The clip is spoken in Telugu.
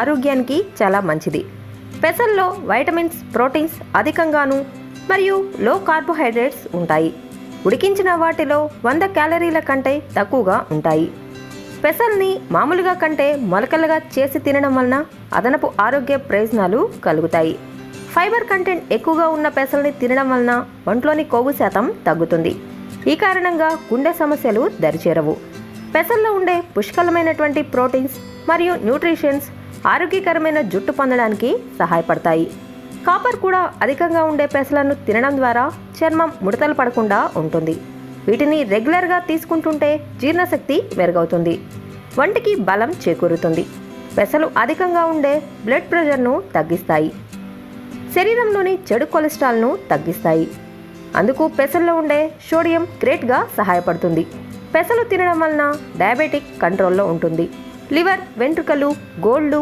ఆరోగ్యానికి చాలా మంచిది. పెసల్లో వైటమిన్స్, ప్రోటీన్స్ అధికంగాను మరియు లో కార్బోహైడ్రేట్స్ ఉంటాయి. ఉడికించిన వాటిలో 100 క్యాలరీల కంటే తక్కువగా ఉంటాయి. పెసల్ని మామూలుగా కంటే మొలకలుగా చేసి తినడం వలన అదనపు ఆరోగ్య ప్రయోజనాలు కలుగుతాయి. ఫైబర్ కంటెంట్ ఎక్కువగా ఉన్న పెసల్ని తినడం వలన ఒంట్లోని కొవ్వు శాతం తగ్గుతుంది. ఈ కారణంగా గుండె సమస్యలు దరిచేరవు. పెసల్లో ఉండే పుష్కలమైనటువంటి ప్రోటీన్స్ మరియు న్యూట్రిషన్స్ ఆరోగ్యకరమైన జుట్టు పొందడానికి సహాయపడతాయి. కాపర్ కూడా అధికంగా ఉండే పెసలను తినడం ద్వారా చర్మం ముడతలు పడకుండా ఉంటుంది. వీటిని రెగ్యులర్గా తీసుకుంటుంటే జీర్ణశక్తి మెరుగవుతుంది, వంటికి బలం చేకూరుతుంది. పెసలు అధికంగా ఉండే బ్లడ్ ప్రెషర్ను తగ్గిస్తాయి, శరీరంలోని చెడు కొలెస్ట్రాల్ను తగ్గిస్తాయి. అందుకు పెసల్లో ఉండే సోడియం గ్రేట్గా సహాయపడుతుంది. పెసలు తినడం వలన డయాబెటిక్ కంట్రోల్లో ఉంటుంది. లివర్, వెంట్రుకలు, గోళ్ళు